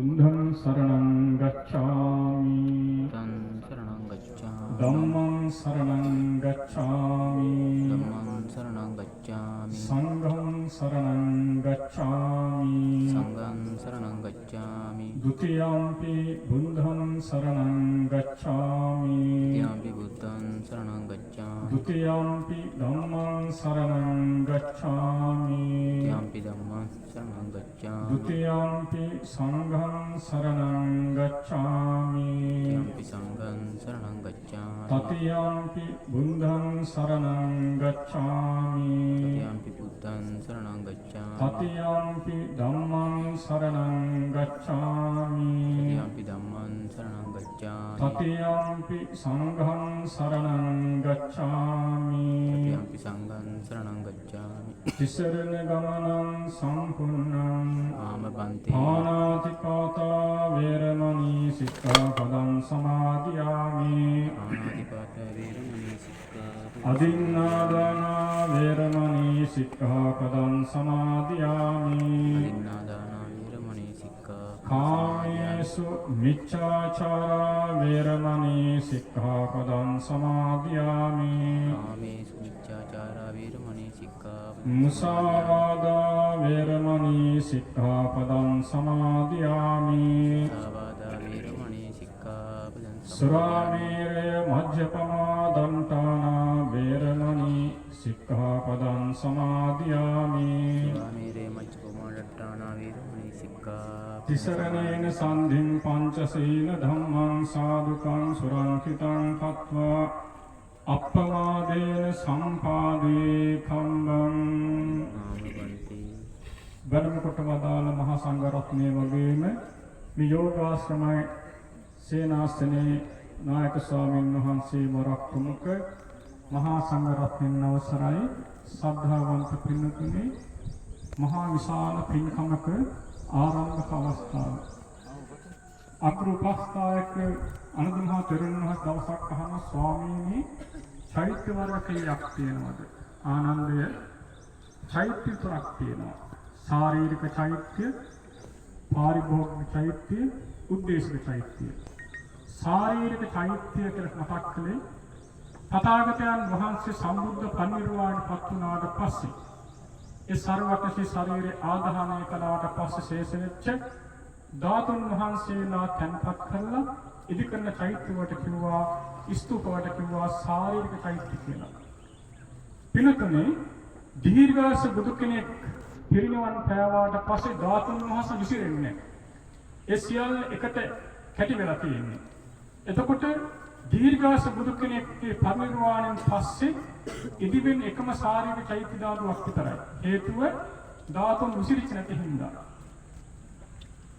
බුද්ධං සරණං ගච්ඡාමි. ධම්මං සරණං ගච්ඡාමි. සංඝං සරණං ගච්ඡාමි. ဒုတိယံ පි බුද්ධං සරණං ගච්ඡාමි. ဒုတိယံ පි ධම්මං සරණං ගච්ඡාමි. ဒုတိယံ පි සංඝං සරණං ගච්ඡාමි. တတိယံ පි බුද්ධං සරණං ගච්ඡාමි. တတိယံ පි ධම්මං සරණං ගච්ඡාමි. တတိယံ පි සංඝං සරණං ගච්ඡාමි. තිසරණ ගමනං සම්පූර්ණං පාණාතිපාතා වේරමණී සික්ඛාපදං සමාදියාමි. අදින්නාදානා වේරමණී සික්ඛාපදං සමාදියාමි. කාමේසු මිච්ඡාචාරා වේරමණී සික්ඛාපදං සමාදියාමි. මුසාවාදා වේරමණී සික්ඛාපදං සමාදියාමි. සුරාමේරය මජ්ජපමා දන්තානා වේරමණී සික්ඛාපදං සමාදියාමි. තිසරණේන සන්ධින් පංචසීල ධම්මං සාදුකං සුරංකිතං කତ୍වා අප්පමාදේන සම්පාදේ කම්බං. බණකොට වදාළ මහා සංඝ රත්නය වගේම මේ යෝගාශ්‍රමයේ සේනාසනේ නායක ස්වාමීන් වහන්සේ වරක් ප්‍රමුඛ මහා සංඝ රත්නයන් අවසරයි ශ්‍රද්ධාවන්ත පින්තුනි, මහා විශාල පින්කමක ආරම්භක අවස්ථාව. අග්‍රෝපස්ථායක අනුදුමහා තෙරුන් වහන්සේ දවසක් අහන ස්වාමීනි, චෛත්‍ය වර්ග කීයක් තියෙනවද? ආනන්දය චෛත්‍ය තුනක් තියෙනවා. ශාරීරික චෛත්‍ය, පාරිභෝගික චෛත්‍ය, උද්දේශික චෛත්‍ය. ශාරීරික චෛත්‍ය කියලා මතක් කළේ තථාගතයන් වහන්සේ සම්බුද්ධ පරිනිර්වාණ පත් වුණාට පස්සේ ඒ සර්වකෂී ශරීරයේ ආදාහනය කළාට පස්සේ ශේෂ වෙච්ච ධාතුන් වහන්සේලා තැන්පත් කරලා ඉදිකරන චෛත්‍ය වලට කිව්වා, ස්තූප වලට කිව්වා ශාරීරික චෛත්‍ය කියලා. පිනතුනේ දීර්ඝාස බුදු කෙනෙක් පිරිනිවන් පෑවාට පස්සේ ධාතුන් වහන්සේ විසිරෙන්නේ නැහැ. ඒ සියල්ල එකට කැටි වෙලා තියෙන්නේ. එතකොට දීර්ඝාස බුදු කෙනෙක්ගේ පරිනිර්වාණයෙන් පස්සේ ඉදිවෙන එකම ශාරීරික චෛත්‍ය ධාතුවක් විතරයි. හේතුව ධාතුන් විසිරිච්ච නැති හින්දා.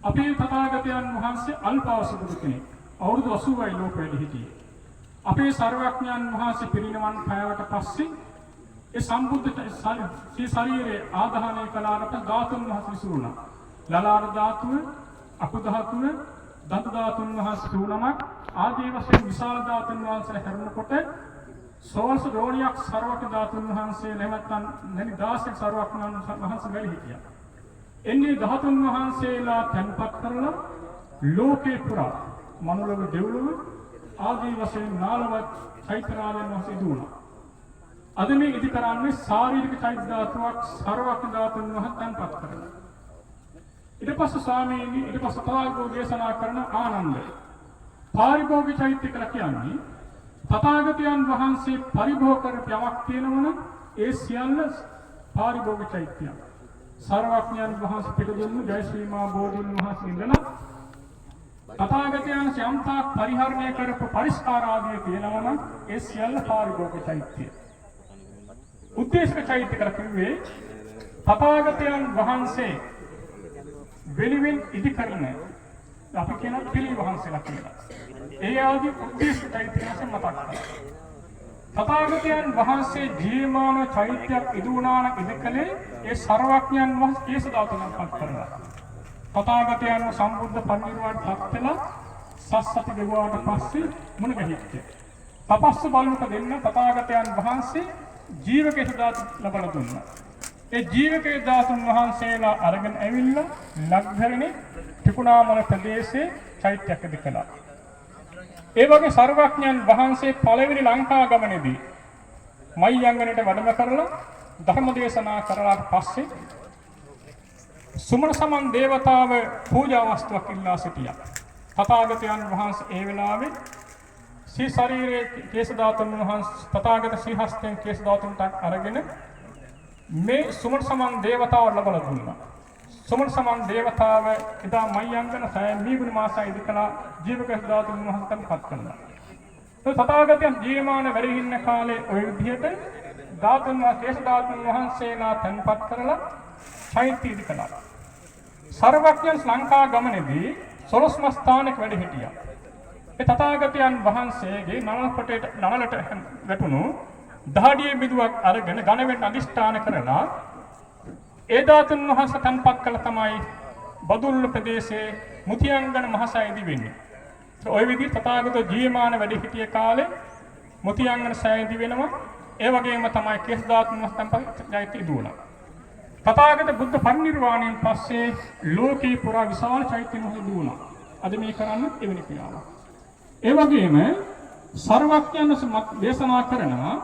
අපේ තථාගතයන් වහන්සේ අල්පාවස බුදු කෙනෙක්. අවුරුදු 80යි ලෝක වැඩි හිටියේ. අපේ සර්වඥයන් වහන්සේ පිරිනිවන් පෑවට පස්සේ ඒ සම්බුද්ධ ශරීරයේ ආදාහනය කළාට ධාතුන් වහන්සේ විසිරුණා. ලලාර ධාතුව, අකු ධාතුව, දන්ත ධාතුන් වහන්සේ තුනක් ආදී වශයෙන් විශාල ධාතුන් වහන්සේ හැරුණකොට සෝල්ස රෝණියක් සර්වක ධාතුන් වහන්සේ නැවතන් නැනි 16 සර්වඥයන් වහන්සේ වැඩි හිටියා. එන්නේ ධාතුන් වහන්සේලා තැන්පත් කරලා ලෝකේ පුරා මනුලව දෙව්ලොව ආදී වශයෙන් නාලවත් චෛත්‍යරාජයන් වහන්සේ දුණා. අද මේ ඉදි කරන්නේ ශාරීරික චෛත්‍ය ධාතුවක් සර්වඥ ධාතුන් වහන්සේ තැන්පත් කරලා. ඊට පස්සේ ස්වාමීනි ඊට පස්සේ තථාගතෝ දේශනා කරන ආනන්ද පාරිභෝගික චෛත්‍ය කියලා කියන්නේ තථාගතයන් වහන්සේ පරිභෝග කරපු යමක් තියෙනවනම් ඒ සියල්ල පාරිභෝගික චෛත්‍යය. සර්වඥයන් වහන්සේ පිටුදුන්නු ජයශ්‍රීමා බෝධීන් වහන්සේ ඉඳලා තථාගතයන් යම්තාක් පරිහරණය කරපු පරිස්කාර ආදී තියෙනවනම් ඒ සියල්ල පාරිභෝගික චෛත්‍යය. උද්දේශක චෛත්‍ය කියලා කිව්වේ තථාගතයන් වහන්සේ වෙනුවෙන් ඉදි කරන අපි කියන පිළි වහන්සේලා කියලා. ඒ ආදී උද්දේශක චෛත්‍ය වශයෙන් මතක් කරනවා. තථාගතයන් වහන්සේ ජීවමාන චෛත්‍යයක් ඉදුණාන ඉදකලේ ඒ සර්වඥයන් වහන්සේ කේස ධාතුන් පත් කරනවා. තථාගතයන් සම්බුද්ධ පරිනිර්වාණ පත්ලා සස්සති දෙවියන්ට පස්සේ මුණ ගැහිච්ච. තපස්ස බලමුක දෙන්න තථාගතයන් වහන්සේ ජීවකේස ධාතු ලබා දුන්නා. ඒ ජීවකේ ධාතුන් වහන්සේලා අරගෙන ඇවිල්ලා ලක්ධරණේ ත්‍රිකුණාමල ප්‍රදේශයේ චෛත්‍යයක් ඉදි කළා. ඒ වගේ සර්වඥයන් වහන්සේ පළවෙනි ලංකා ගමනේදී මයංගනට වැඩම කරලා ධර්ම දේශනා කරලාට පස්සේ සුමන සමන් දේවතාව පූජා වස්තුවක් ඉල්ලා සිටියා. තථාගතයන් වහන්සේ ඒ වෙලාවේ සී ශරීරයේ කේශ ධාතුන් වහන්සේ තථාගත ශ්‍රී හස්තෙන් කේශ ධාතුන්ට අරගෙන මේ සුමන සමන් දේවතාව ලබලා දුන්නා. සුමන සමන් දේවතාව එදා මයංගන සෑම මීගුණ මාසයි ඉදකලා ජීවක ධාතුන් වහන්සේට පත් කළා. ඒ තථාගතයන් ජීවමාන වැඩ ඉන්න කාලේ ওই විදිහට ධාතුන් කේශ ධාතුන් වහන්සේලා තන්පත් කරලා චෛත්‍ය ඉදි කළා. සර්වඥයන් ලංකා ගමනේදී 12 මස්ථානක වැඩ හිටියා. ඒ තථාගතයන් වහන්සේගේ නළලට වැටුණු දහඩියේ බිඳුවක් අරගෙන ඝනවෙන් අදිෂ්ඨාන කරලා ඒ ධාතුන් වහන්සේ තන්පත් කළ තමයි බදුල්ල ප්‍රදේශයේ මුතියංගන මහසෑය වෙන්නේ. ඔය විදිහට තථාගත ජීවමාන වැඩ සිටිය කාලේ මුතියංගන සෑය වෙනවා. ඒ වගේම තමයි කේශ ධාතුන් වහන්සේ තන්පත් චෛත්‍ය දුණා. තථාගත බුද්ධ පරිනිර්වාණයෙන් පස්සේ ලෝකේ පුරා විශාල චෛත්‍ය මොහොත දුණා. අද මේ කරන්නේ එවැනි ක්‍රියාවක්. ඒ වගේම සර්වඥයන් දේශනා කරනවා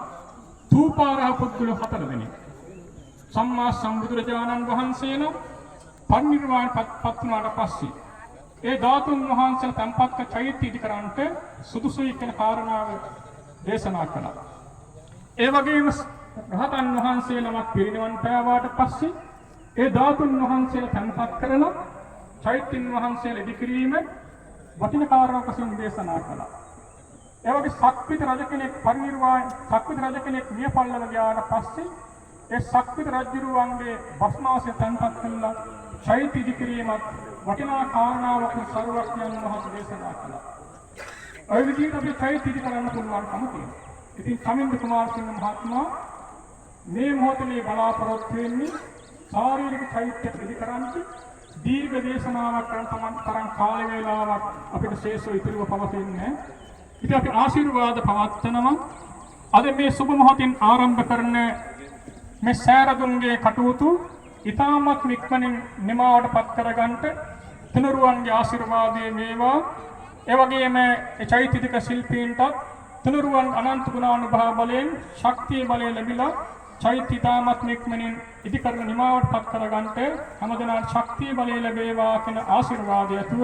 තූපාරහ පුද්ගල 4 දෙනෙක්. සම්මා සම්බුදුරජාණන් වහන්සේලා පරිනිර්වාණයටපත් වුණාට පස්සේ ඒ ධාතුන් වහන්සේලා තම්පත්ක චෛත්‍ය ඉදි කරන්නට සුදුසුයි කියන කාරණාව දේශනා කළා. ඒ වගේම රහතන් වහන්සේලාමක් පිරිනිවන් පෑවාට පස්සේ ඒ ධාතුන් වහන්සේලා තම්පත් කරලා චෛත්‍යන් වහන්සේලා ඉදි කිරීම වටින කාරණාවක් වශයෙන් දේශනා කළා. ඒ වගේ සක්විති රජ කෙනෙක් සක්විති රජ කෙනෙක් මිය පල්ලව ගියාට පස්සේ ඒ සක්විති රජුරුවන්ගේ භස්මාසය තන්පත් කළා චෛත්‍ය ඉදි කිරීමත් වටිනා කාරණාවක් සර්වඥයන් වහන්සේ දේශනා කළා. ඔය විදිහට අපි චෛත්‍ය ඉදි කරන්න පුළුවන්කම තියෙනවා. ඉතින් සමින්ද කුමාරසිංහ මහත්මයා මේ මොහොතේ බලාපොරොත්තු වෙන්නේ ශාරීරික චෛත්‍ය ඉදි කරන්නට දීර්ඝ දේශනාවක් කරන තරම් කාල වේලාවක් අපිට ශේෂව ඉතිරිව පවතින්නේ. ඉතින් අපි ආශිර්වාද පවත්වනවා. අද මේ සුබ මොහොතින් ආරම්භ කරන මේ සෑරදුන්ගේ කටයුතු ඊටමත් ඉක්මනින් නිමාවටපත් කරගන්නට තුනුරුවන්ගේ ආශිර්වාදයේ වේවා. ඒ වගේම ඒ චෛත්‍යික ශිල්පීන්ට තුනුරුවන් අනන්ත ගුණානුභාව බලයෙන් ශක්තිය බලය ලැබිලා චෛත්‍ය ඊටමත් ඉක්මනින් ඉදි කරන නිමාවටපත් කරගන්නට හැමදෙනාට ශක්තිය බලය ලැබේවා කියන ආශිර්වාදය ඇතුව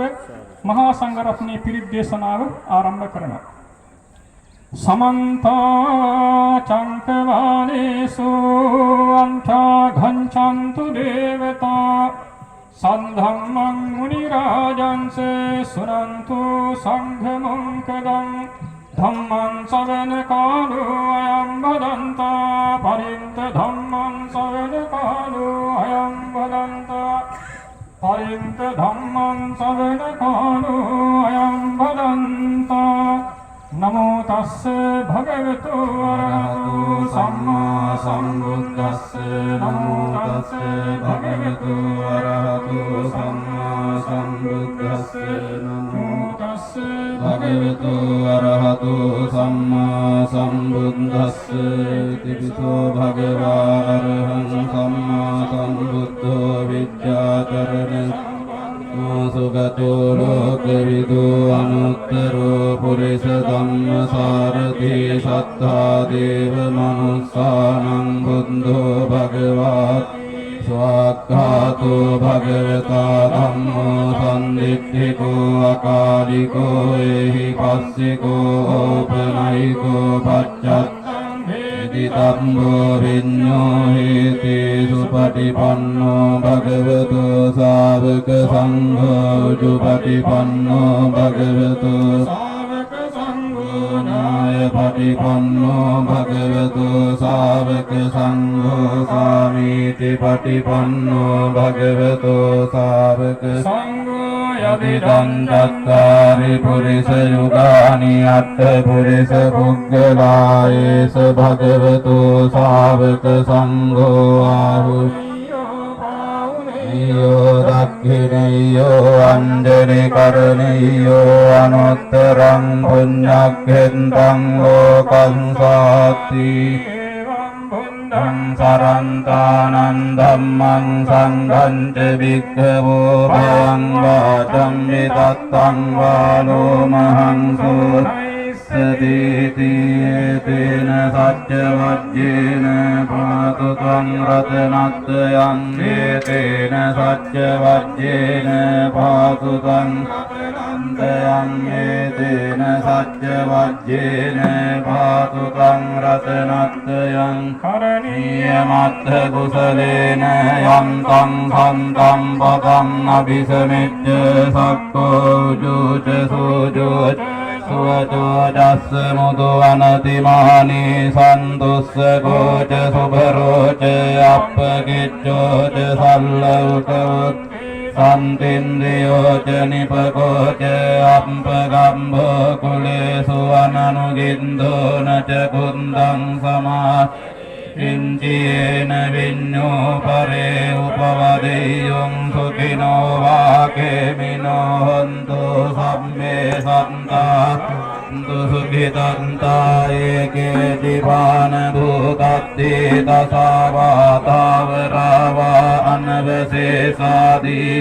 මහා සංඝරත්නයේ පිරිත් දේශනාව ආරම්භ කරනවා. समन्ता चंकवालेषु अंथा घंचन्तु देवता सन्धम्मं मुनिराजंसे सुनन्तु संघमुङ्कदं धम्मं सवनकालो अयं वदन्ता परिन्त धम्मं सवनकालो अयं वदन्ता परिन्त धम्मं सवनकालो अयं वदन्ता नमो तस्से भगवतो अरहतो सम्मा सम्बुद्धस्से नमो तस्से भगवतो अरहतो सम्मा सम्बुद्धस्से नमो तस्से भगवतो अरहतो सम्मा सम्बुद्धस्से तिपितो भगवा अरहं सम्मा सम्बुद्धो विद्याचरणे सुगतो लोकविदो अनुत्तरो पुरुष धम्म सारथि सत्ता देव मनुष्यानं बुद्धो भगवात् स्वाख्यातो भगवता धम्मो सन्दिट्ठिको अकालिको एहि पस्सिको औपनयिको पश्चात् तम्बो विඤ්ඤो हेति सुपटिपन्नो भगवतो सावक संघो जुपटिपन्नो भगवतो सावक संघो न्यायपटिपन्नो भगवतो सावक संघो सामीति पटिपन्नो भगवतो सावक संघो यदिदं चत्वारि पुरुष युगानि अट्ठ पुरुष पुग्गलायेष भगवतो सावक संघो आहुनेयो दक्षिणेयो अंजलि करणेयो अनुत्तरं पुण्यक्षेत्रं लोकं साति සරන්තානං ධම්මං සංඝං ච භික්ඛවෝ භවං වාචං විතත්තං වාලෝ මහං සුසදීති තේන සච්ච වජ්ජේන පාතු ත්වං රතනත්යං තේන සච්ච වජ්ජේන පාතු ත්වං රතනත්යං තේන සච්ච වජ්ජේන පාතු ත්වං රතනත්යං කරණීයමත්ථ කුසලේන යන්තං සන්තං පදං අபிසමෙච්ච සක්කෝ ජෝච සෝජෝච සුවචෝ දස්ස මුදු අනතිමානි සන්තුස්ස කෝච සුභරෝච අප්පකිච්චෝච සල්ලවකවොත් සන්තින්ද්‍රියෝච නිපකෝච අම්පගම්භෝ කුලේසු අනනුගින්දෝන ච කුන්දං සමා ඉංචියේන විඤ්ඤෝ පරේ උපවදෙය්‍යං සුඛිනෝ වාකේමිනෝ හොන්තු සම්මේ සන්තා සුඛිතන්තා ඒකේ දිවාන භූතත්ති තසවාතාවරවා අනවසේසාදී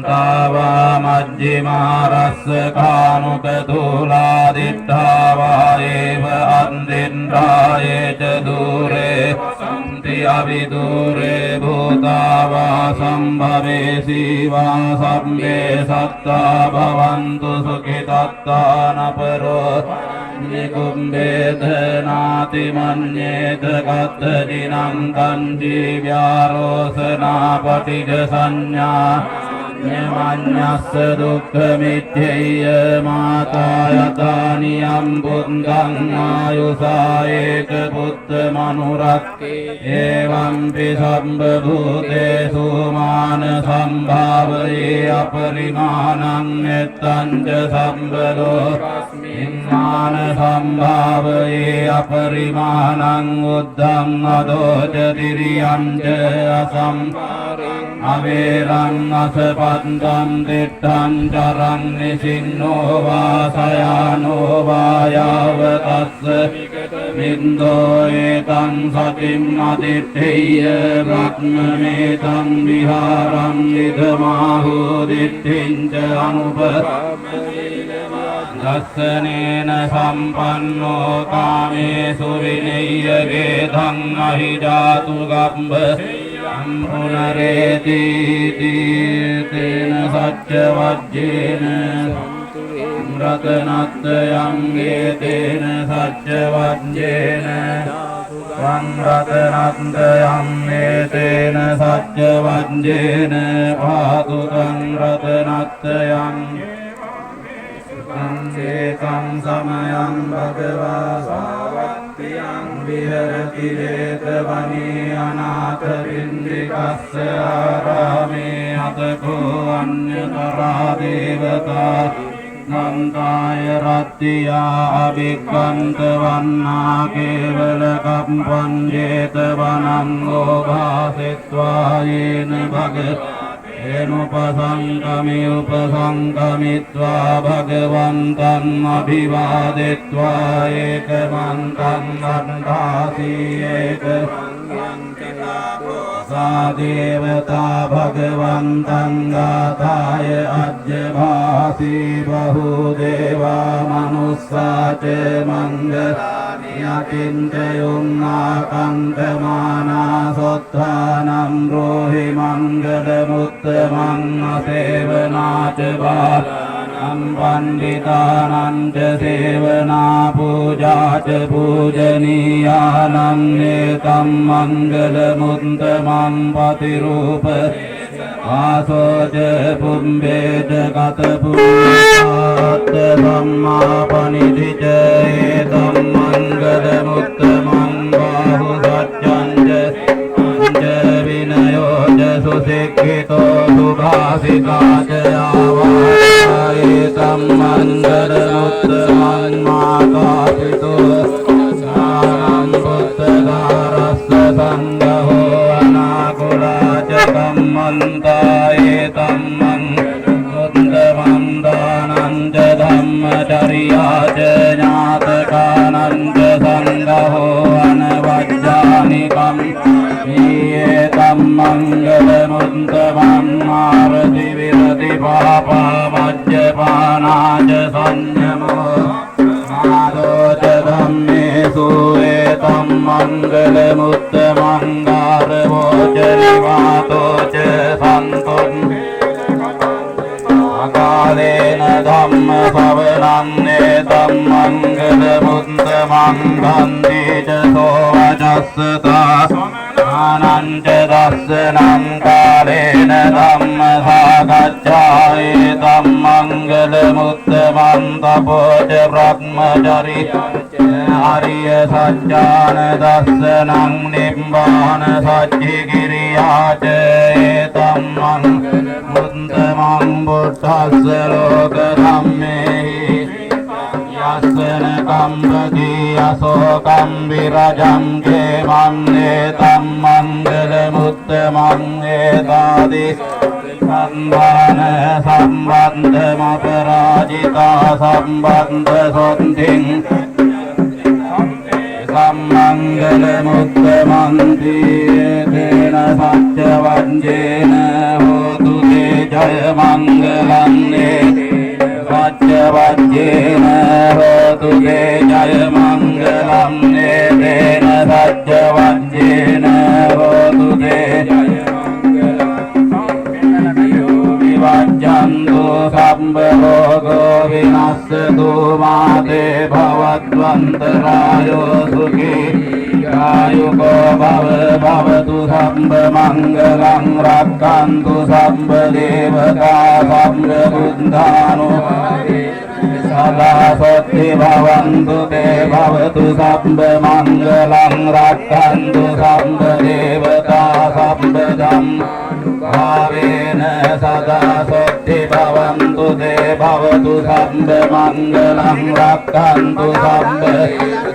තාවා මජ්ජිමා රස්ස කානුක තුලා දිට්ඨාවා ඒව අන්දින්ද්‍රායේ ච දූරේ සම්ති අවිදූරේ භූතාවා සම්භවේ සීවා සම්මේ සත්තා භවන්තු සුඛිතත්තාන පරෝ නිකුම්බේත නාති මඤ්ඤේත කත්තදිනං කන්ති ව්‍යාරෝසනා පටිඝ සංඥා මඤ්ඤස්ස දුක්ඛ මිච්ඡේය මාතා යතානියම් බුද්ධං ආයුසා ඒක පුත්ත මනුරක්ඛේ එවං සම්බ භූතේසු මාන සම්භාවයේ අපරිමාණං එත්තං ච සම්බදෝ මාන සම්භාවයේ අපරිමාණං උද්ධං අදෝච තිරියං ච අසම්පාරං අවේරං අසපන්තං දිට්ඨං චරං නිසින්නෝ වාසයානෝ වායාව තස්ස මින්දෝ ඒතං සතිම් අදිත්තේය බ්‍රහ්මමේතං විහාරං ඉදමාහෝ දිට්ඨිං ච දස්සනේන සම්පන්නෝ කාමේසු විනය්‍යගේ ධං අහිජාතු ගම්බ පුනරේති තේන සච්ච වජ්ජේන රතනත්යං තේන සච්ච වජ්ජේන වං රතනත්යං තේන සච්ච වජ්ජේන පාතු තං රතනත්යං ඒකං සමයං භගවා සාවත්තියං විහෙරති වේතවනේ අනාථ පින්ඩිකස්ස ආරාමේ අතකෝ අඤ්ඤතරා දේවතා නන්තාය රත්තියා අභික්ඛන්ත වන්නා කේවල කම්පං ජේතවනං ඕභාසෙත්වා යේන භග එනුපසංකමි උපසංකමිත්වා භගවන්තං අභිවාදෙත්වා ඒකමන්තං වන්දාසී සා දේවතා භගවන්තං ගාථාය අජ්ජභාසී බහුදේවා මනුස්සා ච මංගලානි අකින්චයුං ආකන්තමානා සොත්ථානම් රෝහි මංගලමුත්තමං අසේවනා ච බාලානම් පණ්ඩිතානං ච සේවනා පූජා ච පූජනීයානම් ඒතම් මංගලමුත්තමං පතිරූප ආසෝච පුම්බේච කත පුඤ්ඤාත් සම්මාපනිදිච ඒතම් මංගලමුත්තමං බාහු සච්ඡං ච විනයෝ ච සුසික්ඛිතෝ සුභාසිතා ච ආවා ඒතම් මංගලමුත්තමං මාතාපිතෝ සාරං පුත්තකාරස්ස සංඝෝ අනාකුලා ච කම්මන්තා ඒතම් මංගලමුත්තමං දානං ච ධම්මචර්යා ච ඥාතකානං ච සංඝෝ මංගල මුත්තමංගාර වෝච නිවාතෝච සන්තුන් අකාලේන ධම්ම සවනන්නේ ධම්මංගල මුත්තමංගන්ති ච සෝවචස්සතා ආනන්ද දස්සනං කාලේන ධම්ම සාකච්ඡායේ ධම්මංගල මුත්තමන් තපෝච බ්‍රහ්මචරි ආරිය සත්‍යාන දස්සනං නිබ්බාන සච්චි කිරියාච ධම්මං මුත්තමං බුද්ධස්ස ලෝක ධම්මේහි යස්සන කම්බති අසෝකම් විරජං කේමන්නේ ධම්මංගල මුත්තමං ඒතාදි සම්බාන සම්බන්ධම පරාජිතා සම්බන්ධ සොන්තිං සම්මංගල මුත්තමන්ති තේන සච්ච වංජේන හෝතු තේ ජය මංගලන්නේ සච්ච වංජේන හෝතු තේ ජය මංගලන්නේ තේන සච්ච වංජේන හෝතු තේ විවජ්ජන්තු සම්බ රෝගෝ විනස්සතු මාතේ භවද්වන්තරායෝ සුඛී කායුකෝ භව භවතු සම්බ මංගලං රක්ඛන්තු සම්බ දේවතා සම්බ බුද්ධානෝ සදා සොත්ති භවන්තු තේ භවතු සම්බ මංගලං රක්ඛන්තු සම්බ දේවතා සම්බ ධම්මානුභාවේන සදා සොත්ති භවන්තු තේ භවතු සම්බ මංගලං රක්ඛන්තු සම්බ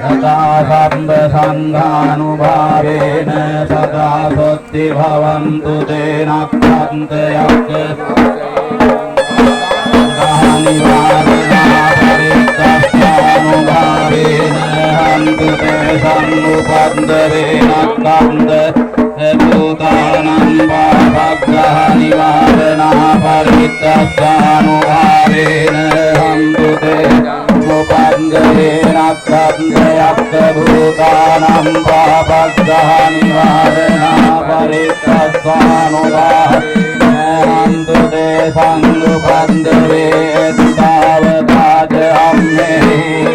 සදා සම්බ සංඝානුභාවේන සදා සොත්ති භවන්තු තේ නක්ඛන්ත යක්ඛ පරිත්‍යානුභාවේන හන්තු තේ සම්මුපන්දරේන කන්ද භූතානං පාපග්ගහනිවාරණා පරිත්‍යානුභාවේන හන්තු තේ සම්මුපන්දරේන කන්ද යක්ඛ භූතානං පාපග්ගහනිවාරණා පරිත්‍යානුභාවේන හන්තු තේ සංඝුපන්දරේ තාවතාච අම්මේ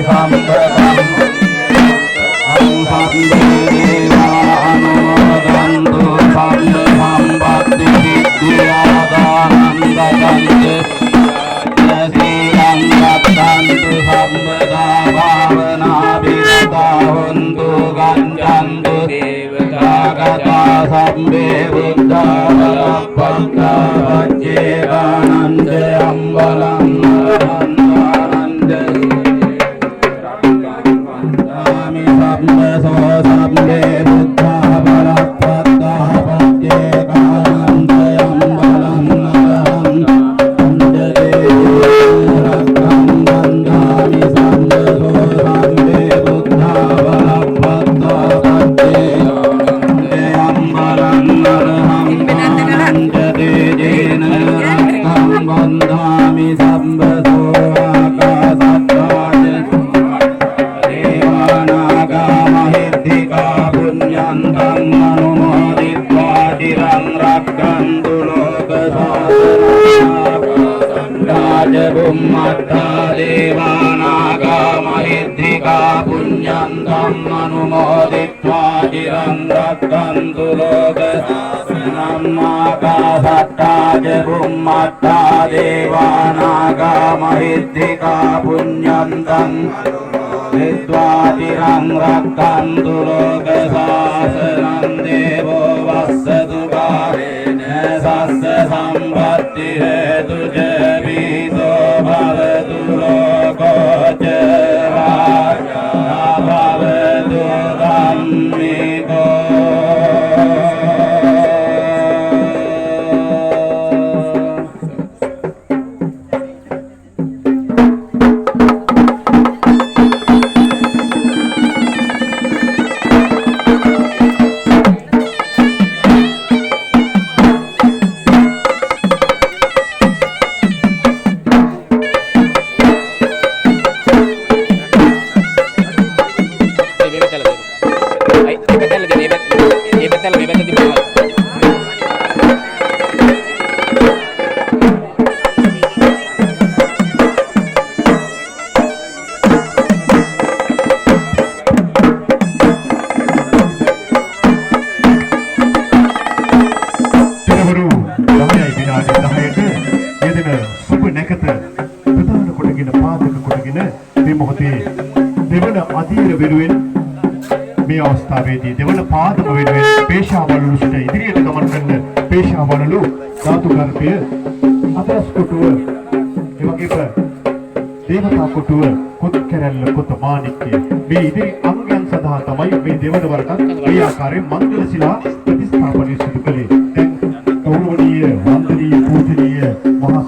සම්පතං අනුමෝදන්තු සම්ම සම්පත්ති සිද්ධියාදානන්දයන්ත සීලං රක්ඛන්තු සම්පදා භාවනා විරතා හොන්තු ගච්ඡන්තු දේවතාගතා සම්මේ බුද්ධාලප්පංකා වච්චේකානන්ද අම්බලං ආනන්ද රක්ඛාමි සම්මසෝ සම්මේ බුද්ධා බලප්පත්තා වච්චේකානන්ද අම්බලං ආනන්ද රක්ඛාමි සම්මසෝ සම්මේ බුද්ධා බලප්පත්තා වච්චේකානන්ද අම්බලං බන්ධාමි සම්බසෝ ආකාසත්තාච දේවානාගා මහිද්దికා පුඤ්ඤන්තං අනුමෝදිत्वा චිරං රක්ඛන්තු ලෝක සාසනං රාජ බුම්මත්තා දේවානාගා මහිද්దికා පුඤ්ඤන්තං අනුමෝදිत्वा චිරං රක්ඛන්තු ලෝක සාසනං ආකාසත්තාච බුම්මත්තා දේවානාගා මහිද්దికා පුඤ්ඤන්තං අනුමෝදිत्वा චිරං රක්ඛන්තු ලෝක සාසනං දේවෝ වස්සතු කාලේන සස්ස සම්පත්ති හේතු ච වීතෝ භවතු ලෝකෝ ච රාජා භවතු ධම්මිකෝ පැත්තල දෙන මේ පැත්තල මේ පැත්තේ තිබුණා. මේ අවස්ථාවේදී දෙවන පාදම වෙනුවෙන් පේශාවලු සිට ඉදිරියට ගමන් කරන පේශාවලු ධාතු ගර්භය අදස් කොටුව එවැගේම දේවතා කොටුව කොත් කැරැල්ල කොත මාණික්කය මේ ඉදිරි අංගයන් සඳහා තමයි මේ දෙවන වරටත් මේ ආකාරයෙන් මංගල ශිලා ප්‍රතිස්ථාපනය සිදු කළේ. දැන් ගෞරවනීය වන්දනීය පූජනීය මහා